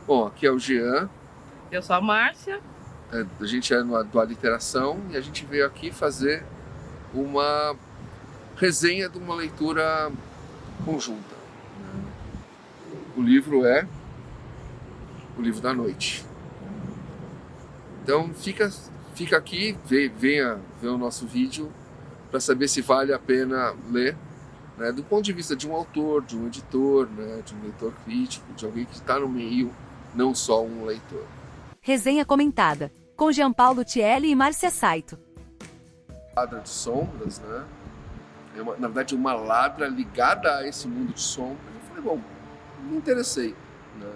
Bom, aqui é o Jean. Eu sou a Márcia. A gente é do Aliteração e a gente veio aqui fazer uma resenha de uma leitura conjunta. O livro é O Livro da Noite. Então fica aqui, venha ver o nosso vídeo para saber se vale a pena ler, né, do ponto de vista de um autor, de um editor, né, de um leitor crítico, de alguém que está no meio, não só um leitor. Resenha comentada, com Jean Paulo Thielli e Márcia Saito. Ladra de sombras, né? Na verdade, uma ladra ligada a esse mundo de sombras. Eu falei, bom, me interessei, né?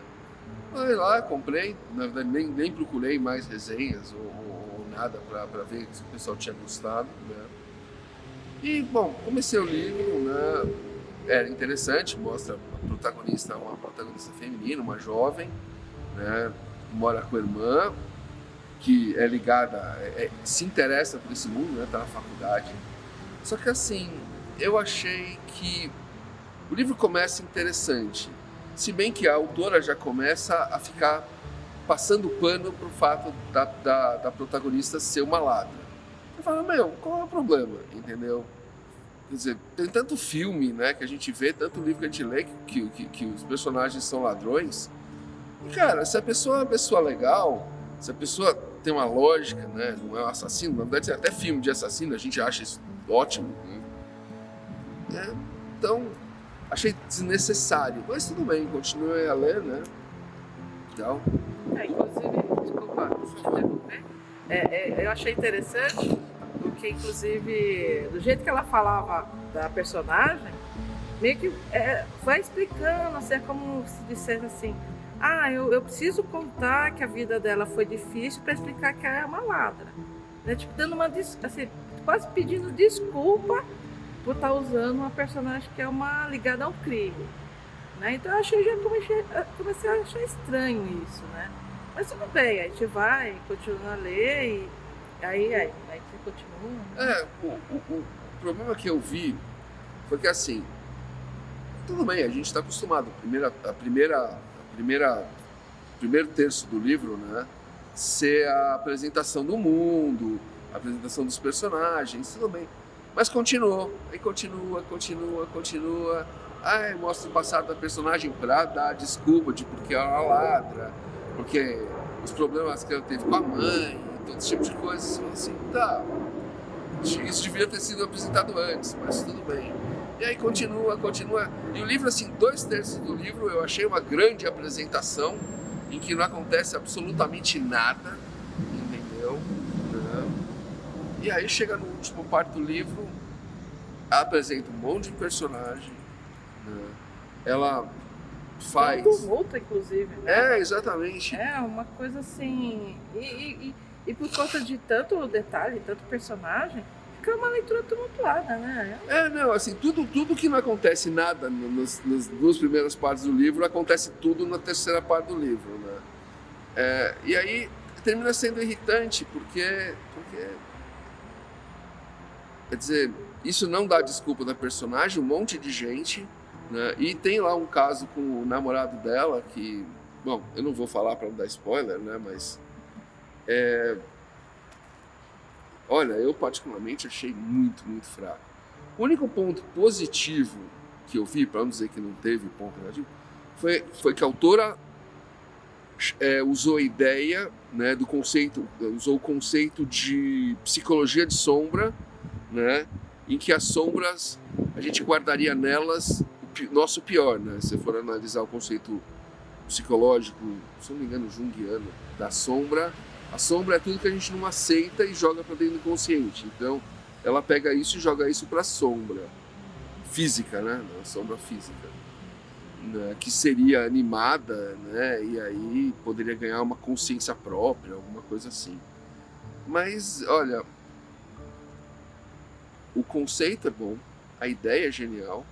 Fui lá, comprei, na verdade nem procurei mais resenhas ou nada para ver se o pessoal tinha gostado, né? E, bom, comecei o livro, né? Era interessante, mostra a protagonista, uma protagonista feminina, uma jovem, né? Mora com a irmã, que é ligada, se interessa por esse mundo, né? Tá na faculdade. Só que assim, eu achei que o livro começa interessante, se bem que a autora já começa a ficar passando pano pro fato da protagonista ser uma ladra. Eu falo, qual é o problema, entendeu? Quer dizer, tem tanto filme, né, que a gente vê, tanto livro que a gente lê que os personagens são ladrões. E, cara, se a pessoa é uma pessoa legal, se a pessoa tem uma lógica, né, não é um assassino, na verdade até filme de assassino a gente acha isso ótimo, né? Então, achei desnecessário, mas tudo bem, continuei a ler, né? Então... Inclusive, desculpa te interromper, eu achei interessante, porque inclusive, do jeito que ela falava da personagem, meio que vai explicando, assim, é como se dissesse assim, eu preciso contar que a vida dela foi difícil para explicar que ela é uma ladra. Né? Tipo, dando uma, assim, quase pedindo desculpa por estar usando uma personagem que é uma ligada a um crime. Né? Então eu comecei a achar estranho isso, né? Mas tudo bem, a gente vai, continua a ler e aí você continua. O problema que eu vi foi que assim, tudo bem, a gente está acostumado. Primeiro terço do livro, né, ser a apresentação do mundo, a apresentação dos personagens, tudo bem. Mas continuou, aí continua. Aí mostra o passado da personagem pra dar desculpa de porque ela ladra, porque os problemas que ela teve com a mãe, todo esse tipo de coisa. Assim, tá, isso devia ter sido apresentado antes, mas tudo bem. E aí continua. E o livro, assim, 2/3 do livro eu achei uma grande apresentação em que não acontece absolutamente nada, entendeu? E aí chega no último parte do livro, apresenta um monte de personagem, né? Ela faz... Um tumulto, inclusive, né? Exatamente. É uma coisa assim... E por conta de tanto detalhe, tanto personagem, fica uma leitura tumultuada, né? Assim, tudo que não acontece nada nas 2 primeiras partes do livro, acontece tudo na 3ª parte do livro, né? E aí termina sendo irritante, porque quer dizer, isso não dá desculpa da personagem, um monte de gente, né? E tem lá um caso com o namorado dela que, bom, eu não vou falar para não dar spoiler, né? Mas olha, eu particularmente achei muito fraco. O único ponto positivo que eu vi, para não dizer que não teve ponto negativo, foi que a autora usou a ideia, né, do conceito, usou o conceito de psicologia de sombra, né, em que as sombras, a gente guardaria nelas o nosso pior, né? Se for analisar o conceito psicológico, se não me engano, junguiano, da sombra, a sombra é tudo que a gente não aceita e joga para dentro do inconsciente. Então, ela pega isso e joga isso para a sombra física, né? A sombra física, né? Que seria animada, né? E aí poderia ganhar uma consciência própria, alguma coisa assim. Mas, olha, o conceito é bom, a ideia é genial,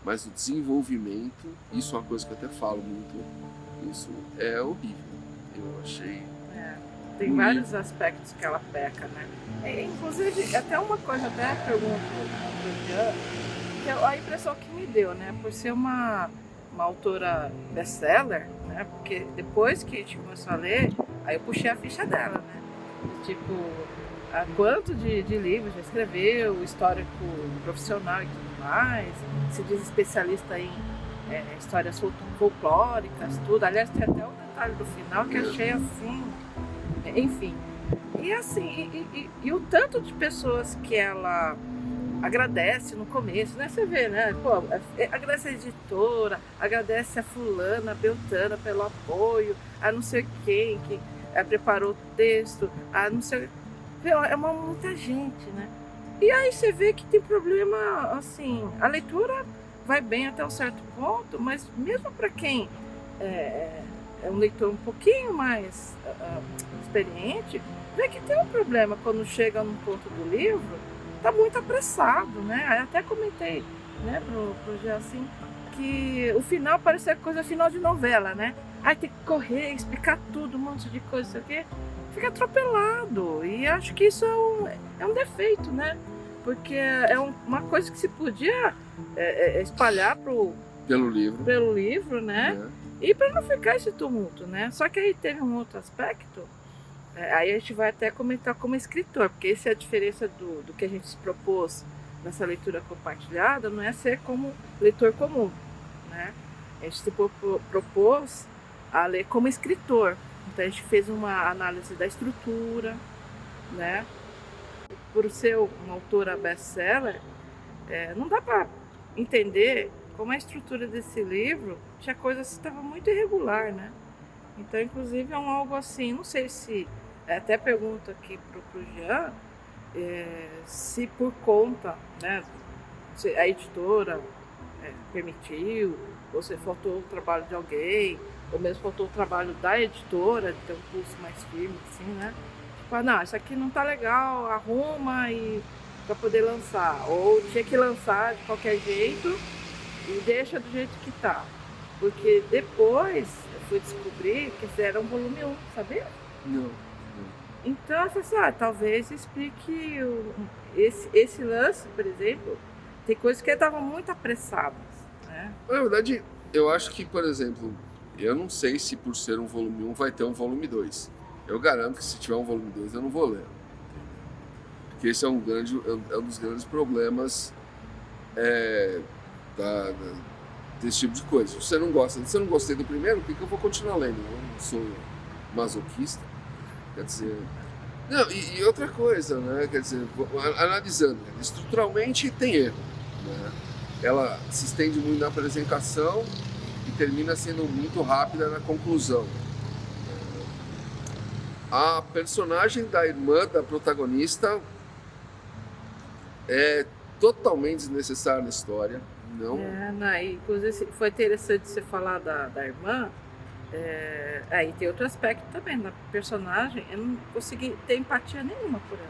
mas o desenvolvimento, isso é uma coisa que eu até falo muito, isso é horrível. Eu achei... Tem vários aspectos que ela peca, né? Inclusive, até uma coisa, até pergunto pro Jean, que é a impressão que me deu, né? Por ser uma autora best-seller, né? né? Porque depois que a gente começou a ler, aí eu puxei a ficha dela, né? Tipo, há quanto de livros já escreveu, histórico profissional e tudo mais, se diz especialista em histórias folclóricas, tudo. Aliás, tem até um detalhe do final que achei assim, enfim. E assim, e o tanto de pessoas que ela agradece no começo, né? Você vê, né? Pô, agradece a editora, agradece a fulana, a beltrana pelo apoio, a não sei quem que preparou o texto, a não sei... É muita gente, né? E aí você vê que tem problema, assim, a leitura vai bem até um certo ponto, mas mesmo para quem é um leitor um pouquinho mais experiente, vê que tem um problema quando chega num ponto do livro, tá muito apressado, né? Eu até comentei, né, pro Jean, assim, que o final parece coisa final de novela, né? Aí tem que correr, explicar tudo, um monte de coisa, isso aqui, fica atropelado. E acho que isso é um defeito, né? Porque é uma coisa que se podia espalhar pelo livro, né? E para não ficar esse tumulto, né? Só que aí teve um outro aspecto, aí a gente vai até comentar como escritor, porque essa é a diferença do que a gente se propôs nessa leitura compartilhada, não é ser como leitor comum, né? A gente se propôs a ler como escritor. Então a gente fez uma análise da estrutura, né? Por ser uma autora best-seller, não dá para entender como a estrutura desse livro tinha coisas que estavam muito irregular, né? Então, inclusive, é algo assim, não sei se, até pergunto aqui pro Jean, se por conta, né, se a editora permitiu, ou se faltou o trabalho de alguém, ou mesmo faltou o trabalho da editora, de ter um pulso mais firme, assim, né? Tipo, não, isso aqui não tá legal, arruma e para poder lançar. Ou tinha que lançar de qualquer jeito e deixa do jeito que tá. Porque depois eu fui descobrir que fizeram um volume 1, sabia? Não. Então eu falei assim, talvez explique esse lance, por exemplo, tem coisas que estavam muito apressadas, né? Na verdade, eu acho que, por exemplo, eu não sei se por ser um volume 1 vai ter um volume 2. Eu garanto que se tiver um volume 2 eu não vou ler. Porque esse é um dos grandes problemas desse tipo de coisa. Se você não gostei do primeiro, por que eu vou continuar lendo? Eu não sou masoquista. Quer dizer... Não, e outra coisa, né? Quer dizer, analisando, estruturalmente tem erro, né? Ela se estende muito na apresentação e termina sendo muito rápida na conclusão. A personagem da irmã da protagonista é totalmente desnecessária na história. Não. Inclusive foi interessante você falar da irmã. Aí tem outro aspecto também da personagem. Eu não consegui ter empatia nenhuma por ela.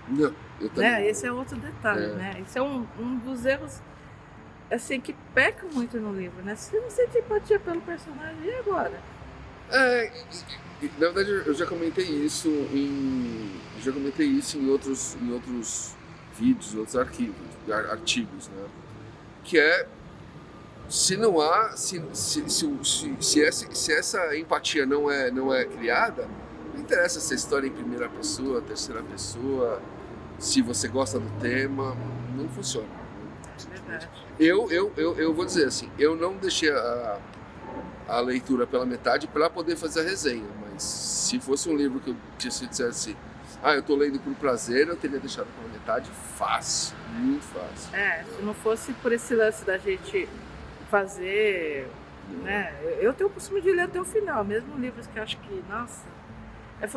Não, eu também. Esse é outro detalhe, né? Esse é um dos erros assim, que peca muito no livro, né? Você não sente empatia pelo personagem, e agora? Na verdade, eu já comentei isso em outros vídeos, outros artigos, né? Que se não há, se essa empatia não é criada, não interessa se a história é em primeira pessoa, terceira pessoa, se você gosta do tema, não funciona. Verdade. Eu vou dizer assim, eu não deixei a leitura pela metade para poder fazer a resenha, mas se fosse um livro que eu dissesse eu tô lendo por prazer, eu teria deixado pela metade fácil, muito fácil. Se não fosse por esse lance da gente fazer, né? Eu tenho o costume de ler até o final, mesmo livros que eu acho que, nossa,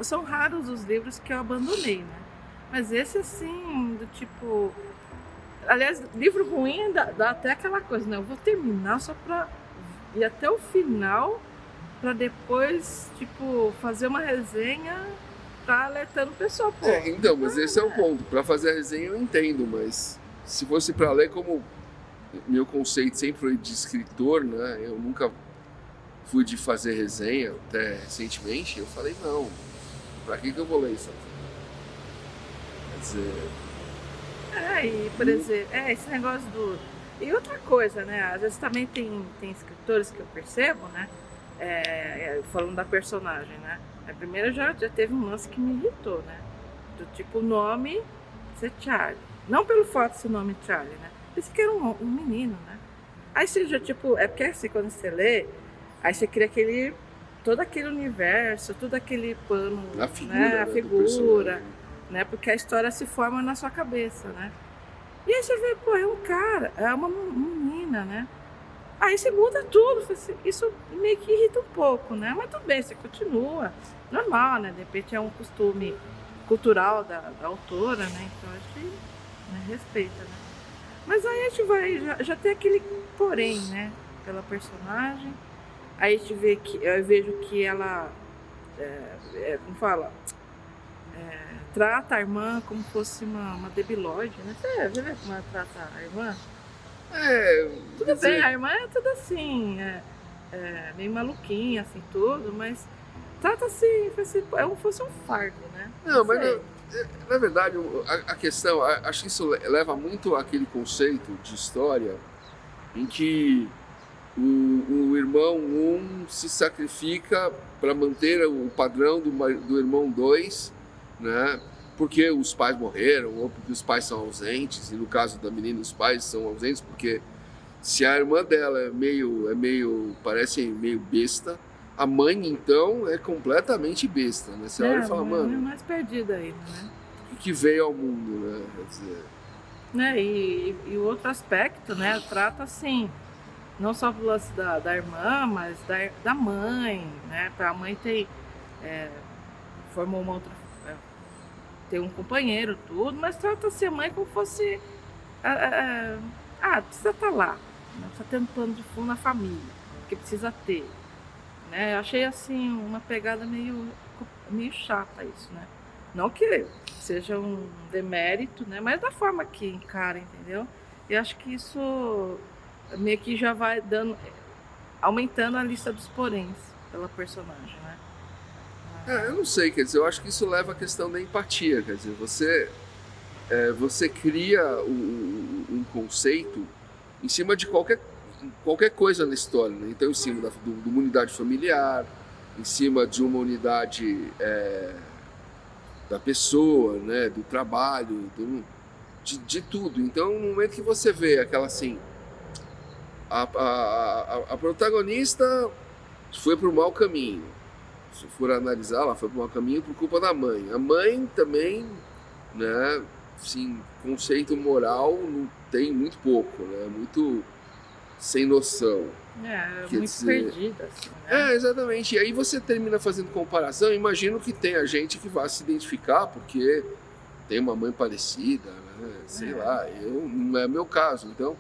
são raros os livros que eu abandonei, né? Mas esse assim, do tipo... Aliás, livro ruim dá até aquela coisa, né? Eu vou terminar só pra ir até o final, pra depois, tipo, fazer uma resenha pra alertando o pessoal. Então, mas esse é o ponto. Pra fazer a resenha eu entendo, mas se fosse pra ler, como meu conceito sempre foi de escritor, né? Eu nunca fui de fazer resenha, até recentemente, eu falei, não, pra que eu vou ler isso aqui? Quer dizer... E por exemplo, esse negócio do... E outra coisa, né? Às vezes também tem escritores que eu percebo, né? falando da personagem, né? A primeira já teve um lance que me irritou, né? Do tipo, o nome ser Charlie. Não pelo fato de ser nome Charlie, né? Pensei que era um menino, né? Aí você já, tipo, é porque assim, quando você lê, aí você cria todo aquele universo, todo aquele pano, A figura, né? né, A do figura, personagem. né? Porque a história se forma na sua cabeça, né? E aí você vê, pô, é um cara, é uma menina, né? Aí você muda tudo, isso meio que irrita um pouco, né? Mas tudo bem, você continua, normal, né? De repente é um costume cultural da autora, né? Então a gente, né, respeita, né? Mas aí a gente vai, já tem aquele porém, né? Pela personagem. Aí a gente vê eu vejo que ela, como fala? Trata a irmã como se fosse uma debilóide, né? Você vê como ela trata a irmã? Tudo quer bem, dizer, a irmã é tudo assim, meio maluquinha, assim, tudo, mas trata assim, como se fosse um fardo, né? não, mas sei. na verdade, a questão, acho que isso leva muito àquele conceito de história em que o irmão 1 se sacrifica para manter o padrão do irmão 2, né? Porque os pais morreram ou porque os pais são ausentes, e no caso da menina os pais são ausentes porque se a irmã dela parece meio besta, a mãe então é completamente besta, né? Você olha e fala, A mãe é mano, mais perdida ainda, né? o que veio ao mundo, né? Quer dizer, Né? E o outro aspecto, né? Trata assim, não só do lance da irmã, mas da mãe, né? A mãe formou uma outra, tem um companheiro, tudo, mas trata-se a mãe como fosse, precisa estar lá, né? Precisa ter um plano de fundo na família, que precisa ter, né? Eu achei assim uma pegada meio chata isso, né? Não que seja um demérito, né? Mas da forma que encara, entendeu? Eu acho que isso meio que já vai aumentando a lista dos poréns pela personagem, né? eu não sei, quer dizer, eu acho que isso leva à questão da empatia, quer dizer, você cria um conceito em cima de qualquer coisa na história, né? Então, em cima de uma unidade familiar, em cima de uma unidade da pessoa, né? Do trabalho, de tudo. Então, no momento que você vê aquela assim, a protagonista foi para o mau caminho. Se for analisar, ela foi para o mau caminho por culpa da mãe. A mãe também, né? Assim, conceito moral não tem muito pouco, né? Muito sem noção. Quer Muito dizer, perdida, assim, né? exatamente. E aí você termina fazendo comparação. Imagino que tenha gente que vá se identificar porque tem uma mãe parecida, né? Sei lá. Não é meu caso. Então,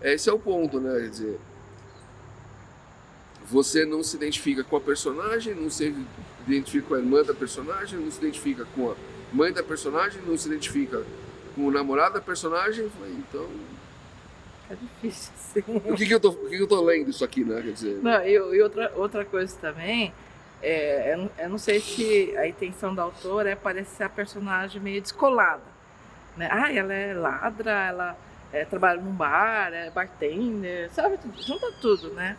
esse é o ponto, né? Quer dizer, você não se identifica com a personagem, não se identifica com a irmã da personagem, não se identifica com a mãe da personagem, não se identifica com o namorado da personagem. Então, É difícil, sim. o que eu tô lendo isso aqui, né? Quer dizer, Não, e outra coisa também, eu não sei se a intenção da autora é parecer a personagem meio descolada, né? Ela é ladra, ela trabalha num bar, é bartender, sabe? Junta tudo, né?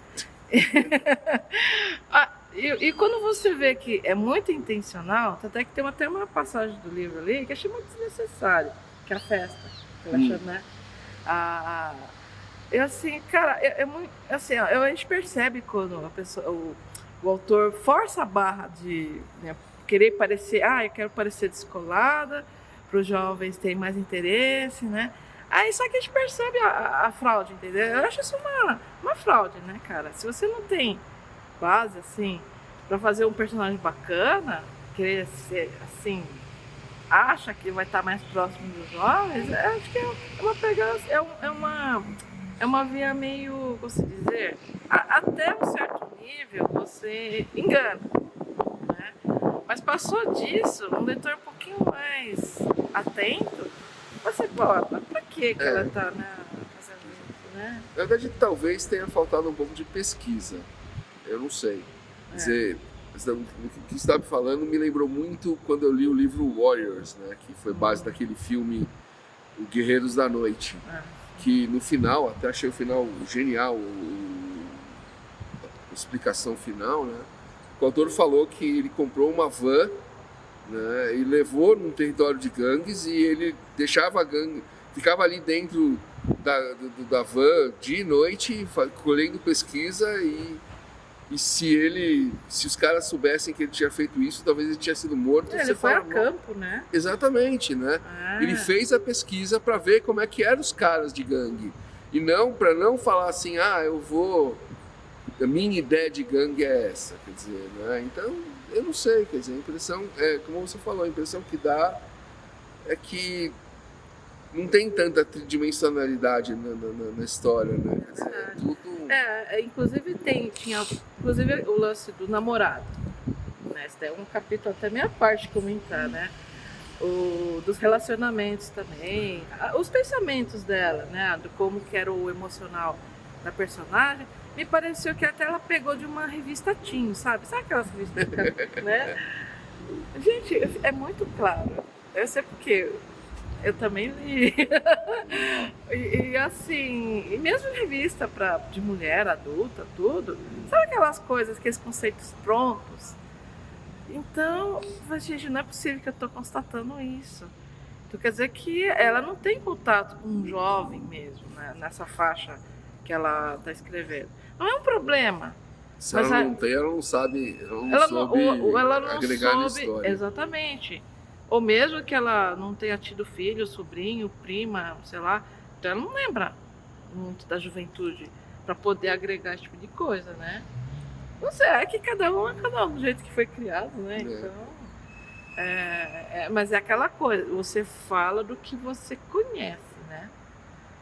E quando você vê que é muito intencional, até que tem até uma passagem do livro ali que eu achei muito desnecessário, que é a festa, que ela chama, né? Eu assim, cara, assim, ó, a gente percebe quando a pessoa, o autor força a barra de, né, querer parecer, eu quero parecer descolada, para os jovens terem mais interesse, né? Aí só que a gente percebe a fraude, entendeu? Eu acho isso uma fraude, né, cara? Se você não tem base, assim, para fazer um personagem bacana, querer ser, assim, acha que vai estar mais próximo dos jovens, eu acho que é uma pegada, é uma via meio, como se dizer, até um certo nível você engana, né? Mas passou disso, um leitor um pouquinho mais atento, você, pra que ela tá, né, fazendo isso, né? na verdade, talvez tenha faltado um pouco de pesquisa. Eu não sei. Quer dizer, o que você estava me falando me lembrou muito quando eu li o livro Warriors, né? Que foi base daquele filme O Guerreiros da Noite. Que no final, até achei o final genial. explicação final, né? O autor falou que ele comprou uma van, né, e levou num território de gangues e ele deixava a gangue, ficava ali dentro da van dia e noite, colhendo pesquisa e se os caras soubessem que ele tinha feito isso, talvez ele tinha sido morto. Ele foi a campo, né? Exatamente, né? Ele fez a pesquisa para ver como é que eram os caras de gangue. E não para não falar assim, a minha ideia de gangue é essa, quer dizer, né? Então, eu não sei, quer dizer, a impressão, como você falou, a impressão que dá é que não tem tanta tridimensionalidade na história, né? Quer dizer, é tudo... Inclusive tinha o lance do namorado, né? Esse é um capítulo até meia parte comentar, né? Dos relacionamentos também, os pensamentos dela, né? Do como que era o emocional da personagem. Me pareceu que até ela pegou de uma revista teen, sabe? Sabe aquelas revistas, né? Gente, é muito claro. Eu sei porque eu também li. e assim, e mesmo em revista de mulher adulta, tudo, sabe aquelas coisas, aqueles conceitos prontos? Então, gente, não é possível que eu estou constatando isso. Então quer dizer que ela não tem contato com um jovem mesmo, né, nessa faixa que ela está escrevendo. Não é um problema. Se ela não tem, ela não sabe, ela não soube agregar na história. Exatamente. Ou mesmo que ela não tenha tido filho, sobrinho, prima, sei lá, então ela não lembra muito da juventude para poder agregar esse tipo de coisa, né? Não sei, é que cada um do jeito que foi criado, né? Então, mas é aquela coisa, você fala do que você conhece, né?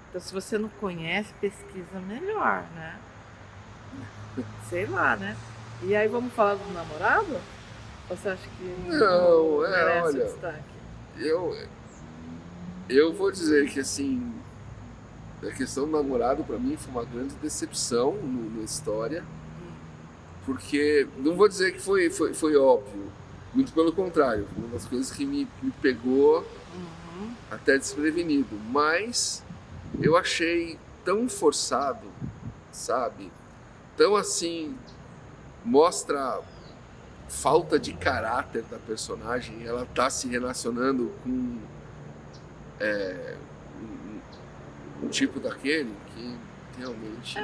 Então, se você não conhece, pesquisa melhor, né? Sei lá, né? E aí, vamos falar do namorado? Ou você acha que não merece olha, destaque? Eu vou dizer que, assim, a questão do namorado, para mim, foi uma grande decepção na história. Porque, não vou dizer que foi óbvio, muito pelo contrário, foi uma das coisas que me pegou até desprevenido, mas eu achei tão forçado, sabe? Tão assim, mostra falta de caráter da personagem, ela tá se relacionando com um tipo daquele que realmente...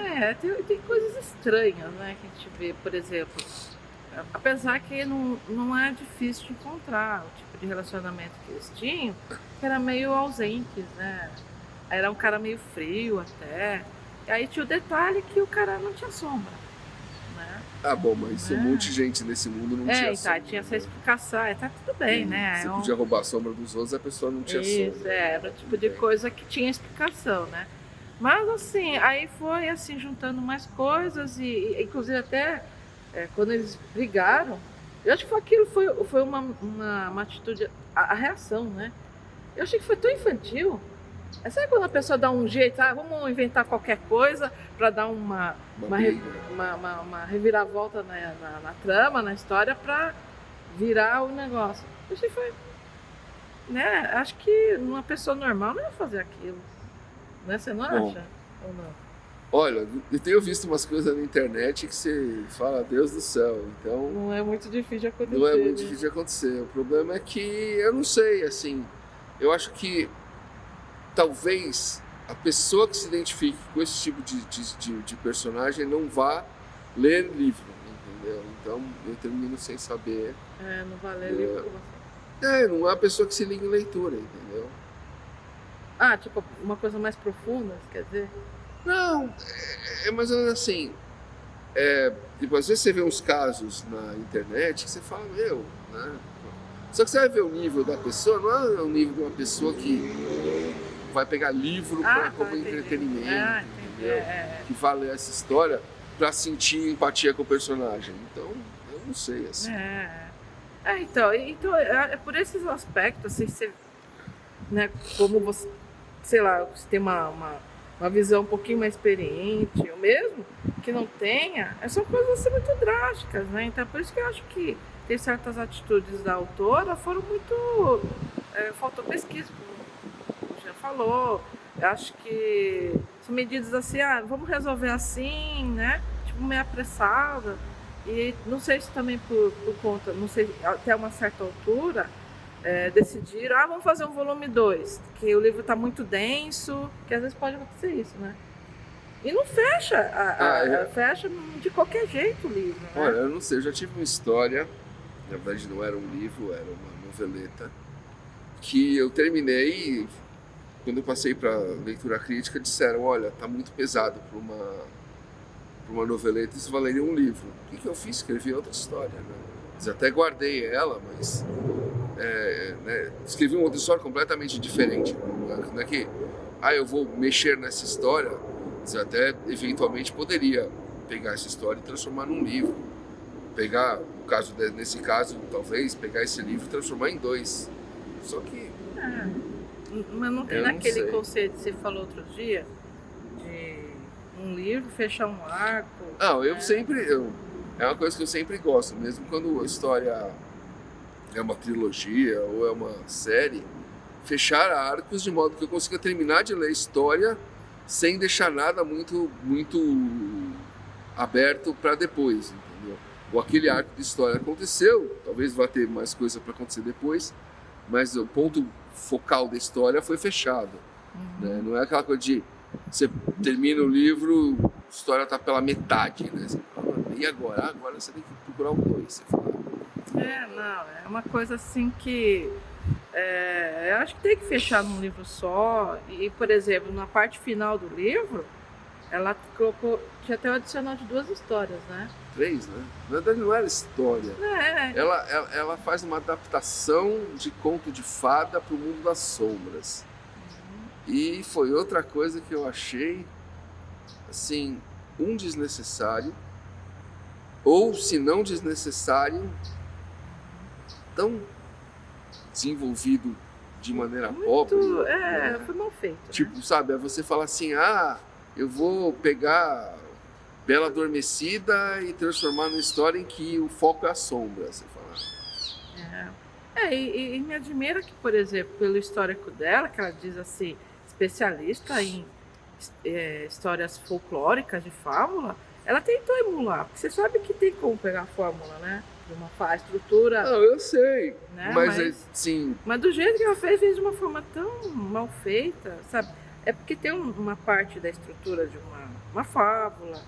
tem coisas estranhas, né, que a gente vê, por exemplo, apesar que não é difícil de encontrar o tipo de relacionamento que eles tinham, que era meio ausentes, né, era um cara meio frio até, e aí tinha o detalhe que o cara não tinha sombra, né. Bom, mas um monte de gente nesse mundo não tinha sombra. Tinha essa explicação, tá tudo bem, né. Você podia roubar a sombra dos outros, a pessoa não tinha sombra. Era o tipo de coisa que tinha explicação, né. Mas assim, aí foi assim, juntando mais coisas e inclusive até quando eles brigaram, eu acho que aquilo foi uma atitude, a reação, né? Eu achei que foi tão infantil. Sabe quando a pessoa dá um jeito, vamos inventar qualquer coisa para dar uma reviravolta na trama, na história, para virar o negócio. Eu achei que foi, né? Acho que uma pessoa normal não ia fazer aquilo. Né? Você não acha? Ou não? Olha, eu tenho visto umas coisas na internet que você fala, Deus do céu, então... Não é muito difícil de acontecer. Não é muito difícil de acontecer. O problema é que, eu não sei, assim, eu acho que talvez a pessoa que se identifique com esse tipo de personagem não vá ler livro, entendeu? Então, eu termino sem saber... não vai ler livro com você. Não é a pessoa que se liga em leitura, entendeu? Tipo, uma coisa mais profunda, quer dizer? Não, é mais ou menos assim. Tipo, às vezes você vê uns casos na internet que você fala, né? Só que você vai ver o nível da pessoa, não é o nível de uma pessoa que vai pegar livro como entretenimento, entendeu? Que vai ler essa história pra sentir empatia com o personagem. Então, eu não sei, assim. Então, é por esses aspectos, assim, você, né, como você, sei lá, você tem uma visão um pouquinho mais experiente, ou mesmo que não tenha, são coisas assim muito drásticas, né? Então, por isso que eu acho que tem certas atitudes da autora foram muito... faltou pesquisa, como já falou. Eu acho que são medidas assim, vamos resolver assim, né? meio apressada. E não sei se também por conta, não sei, até uma certa altura, decidiram, vamos fazer um volume 2, que o livro está muito denso, que às vezes pode acontecer isso, né? E não fecha, fecha de qualquer jeito o livro, né? Olha, eu não sei, eu já tive uma história, na verdade não era um livro, era uma noveleta, que eu terminei e quando eu passei para leitura crítica disseram, olha, tá muito pesado para uma noveleta, isso valeria um livro. O que eu fiz? Escrevi outra história, né? Mas até guardei ela, mas né, escrevi uma outra história completamente diferente. Não é que, eu vou mexer nessa história, mas eu até eventualmente poderia pegar essa história e transformar num livro. Pegar, nesse caso, talvez, pegar esse livro e transformar em 2. Só que... mas não tem naquele conceito que você falou outro dia, de um livro fechar um arco? Não, eu sempre... é uma coisa que eu sempre gosto, mesmo quando a história é uma trilogia ou é uma série, fechar arcos de modo que eu consiga terminar de ler a história sem deixar nada muito, muito aberto para depois, entendeu? Ou aquele arco de história aconteceu, talvez vá ter mais coisa para acontecer depois, mas o ponto focal da história foi fechado. Né? Não é aquela coisa de você termina o livro, a história está pela metade, né? Você fala, e agora? Agora você tem que procurar o 2, você fala. É uma coisa assim que eu acho que tem que fechar num livro só. E, por exemplo, na parte final do livro, ela colocou, tinha até um adicional de 2 histórias, né? 3, né? Na verdade não era história. Ela faz uma adaptação de conto de fada para o mundo das sombras. E foi outra coisa que eu achei, assim, desnecessário, ou se não desnecessário, tão desenvolvido de maneira pobre. Foi mal feito. Tipo, sabe, você fala assim, eu vou pegar Bela Adormecida e transformar numa história em que o foco é a sombra, você fala. E me admira que, por exemplo, pelo histórico dela, que ela diz assim, especialista em histórias folclóricas de fábula, ela tentou emular, porque você sabe que tem como pegar a fórmula, né? De uma estrutura. Não, eu sei, né? mas sim. Mas do jeito que ela fez de uma forma tão mal feita, sabe? É porque tem uma parte da estrutura de uma fábula,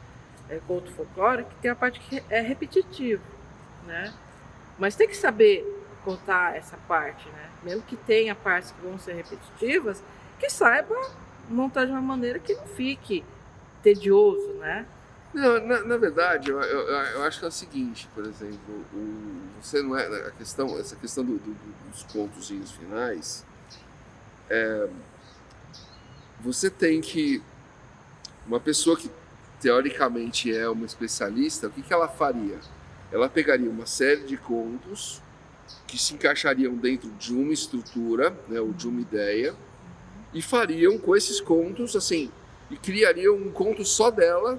conto folclórico, que tem a parte que é repetitivo, né? Mas tem que saber contar essa parte, né? Mesmo que tenha partes que vão ser repetitivas, que saiba montar de uma maneira que não fique tedioso, né? Não, na verdade, eu acho que é o seguinte, por exemplo, você não é essa questão dos contozinhos finais, você tem que, uma pessoa que teoricamente é uma especialista, o que ela faria? Ela pegaria uma série de contos que se encaixariam dentro de uma estrutura, né, ou de uma ideia, e fariam com esses contos, assim, e criariam um conto só dela,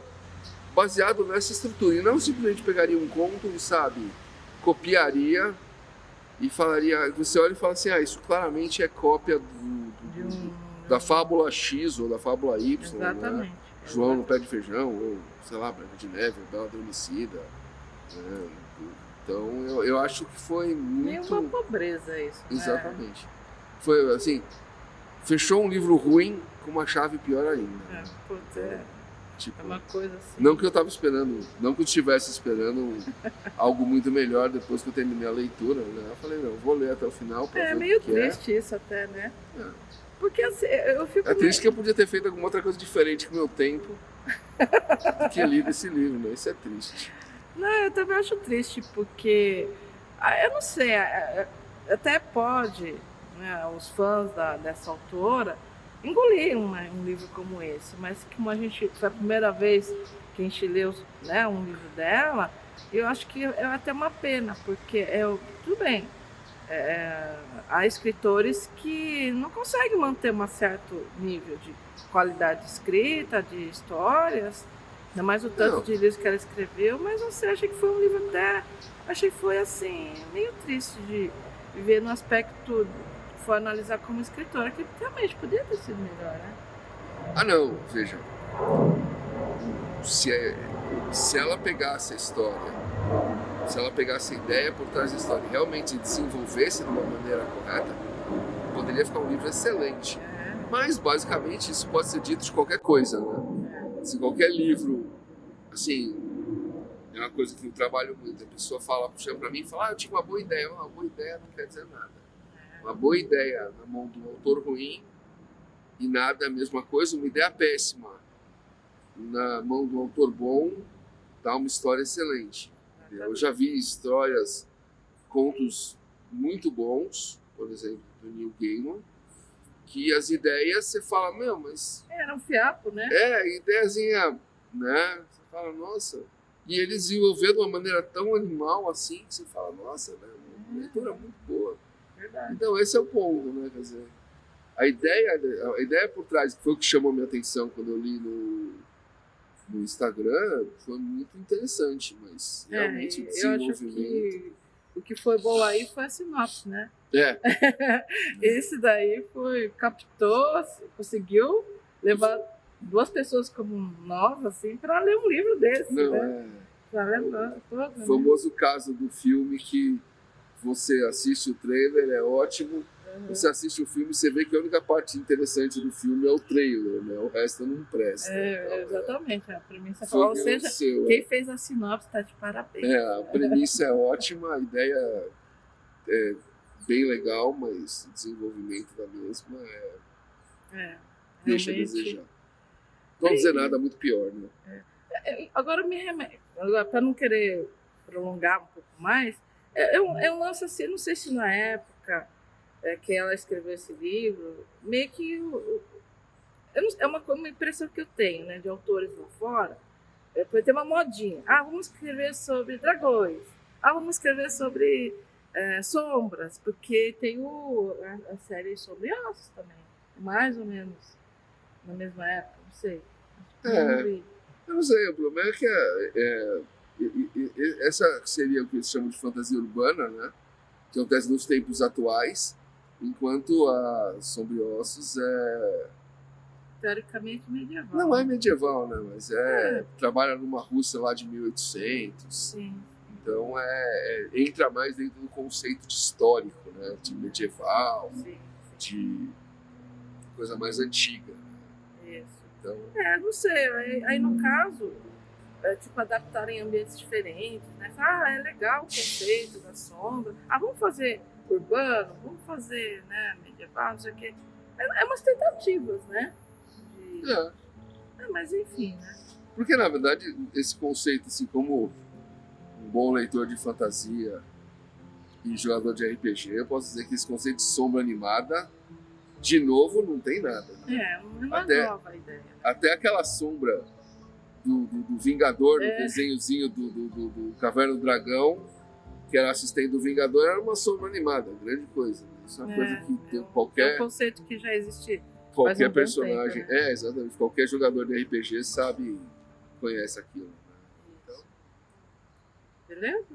baseado nessa estrutura. E não simplesmente pegaria um conto e, sabe, copiaria e falaria, você olha e fala assim, isso claramente é cópia da fábula X ou da fábula Y. Exatamente. Né? João no Pé de Feijão, ou, sei lá, Branca de Neve, ou Bela Adormecida. Né? Então, eu acho que foi muito... Meio uma pobreza isso, né? Exatamente. Foi, assim, fechou um livro ruim com uma chave pior ainda. Tipo, é uma coisa assim. Não que eu estava esperando, não que eu estivesse esperando algo muito melhor depois que eu terminei a leitura, né? Eu falei, não, eu vou ler até o final pra ver meio o que triste isso até, né? Porque assim, eu fico... É triste que eu podia ter feito alguma outra coisa diferente com o meu tempo do que lido esse livro, né? Isso é triste. Não, eu também acho triste, porque eu não sei, até pode, né, os fãs dessa autora engolir um livro como esse, mas como foi a primeira vez que a gente leu, né, um livro dela, eu acho que é até uma pena, porque tudo bem, há escritores que não conseguem manter um certo nível de qualidade de escrita, de histórias, ainda mais o tanto de livros que ela escreveu, mas você acha que foi um livro achei que foi assim, meio triste de ver no aspecto, for analisar como escritora, que realmente poderia ter sido melhor, né? Não, veja, se ela pegasse a história, se ela pegasse a ideia por trás da história e realmente desenvolvesse de uma maneira correta, poderia ficar um livro excelente. Mas, basicamente, isso pode ser dito de qualquer coisa, né? Se qualquer livro, assim, é uma coisa que eu trabalho muito. A pessoa chega pra mim e fala, eu tinha uma boa ideia. Uma boa ideia não quer dizer nada. Uma boa ideia na mão de um autor ruim e nada é a mesma coisa. Uma ideia péssima na mão de um autor bom dá uma história excelente. Eu já vi histórias, contos muito bons, por exemplo, do Neil Gaiman, que as ideias você fala, meu, mas... Era um fiapo, né? Ideiazinha, né? Você fala, nossa... E ele desenvolveu de uma maneira tão animal assim, que você fala, nossa, né? Uma leitura muito boa. Verdade. Então esse é o ponto, né? Quer dizer, a ideia por trás, que foi o que chamou a minha atenção quando eu li no Instagram, foi muito interessante, mas realmente o desenvolvimento... Eu acho que o que foi bom aí foi a sinopse, né? Esse daí captou, conseguiu levar 2 pessoas como nós, assim, para ler um livro desse, né? Pra levar todo, o famoso caso do filme que você assiste o trailer, é ótimo, você assiste o filme e você vê que a única parte interessante do filme é o trailer, né? O resto não presta. Exatamente, a premissa ou seja, quem fez a sinopse está de parabéns. A premissa é ótima, a ideia é bem legal, mas o desenvolvimento da mesma deixa a desejar. Não dizer nada muito pior, né? Agora para não querer prolongar um pouco mais, eu lanço assim, não sei se na época que ela escreveu esse livro, meio que é uma impressão que eu tenho, né, de autores lá fora, tem uma modinha. Vamos escrever sobre dragões. Vamos escrever sobre sombras, porque tem a série sobre ossos também, mais ou menos na mesma época, não sei. Eu não sei, o problema é que essa seria o que eles chamam de fantasia urbana, né? Que acontece nos tempos atuais, enquanto a Sombra e Ossos é... teoricamente medieval. Não é medieval, né? Mas trabalha numa Rússia lá de 1800. Sim. Então entra mais dentro do conceito de histórico, né? De medieval, de coisa mais antiga. Isso. Então... não sei. Aí no caso, tipo, adaptarem ambientes diferentes, né? É legal o conceito da sombra. Vamos fazer urbano, vamos fazer, né, medieval, não sei o quê. É umas tentativas, né? Mas enfim, né? Porque, na verdade, esse conceito, assim, como um bom leitor de fantasia e jogador de RPG, eu posso dizer que esse conceito de sombra animada, de novo, não tem nada. Né? Uma nova ideia. Até aquela sombra do Vingador, no desenhozinho do Caverna do Dragão, que era assistente do Vingador, era uma sombra animada, grande coisa. Isso é uma coisa que tem qualquer... É um conceito que já existe. Qualquer personagem, tempo, né? Exatamente, qualquer jogador de RPG conhece aquilo. Né? Então... Beleza?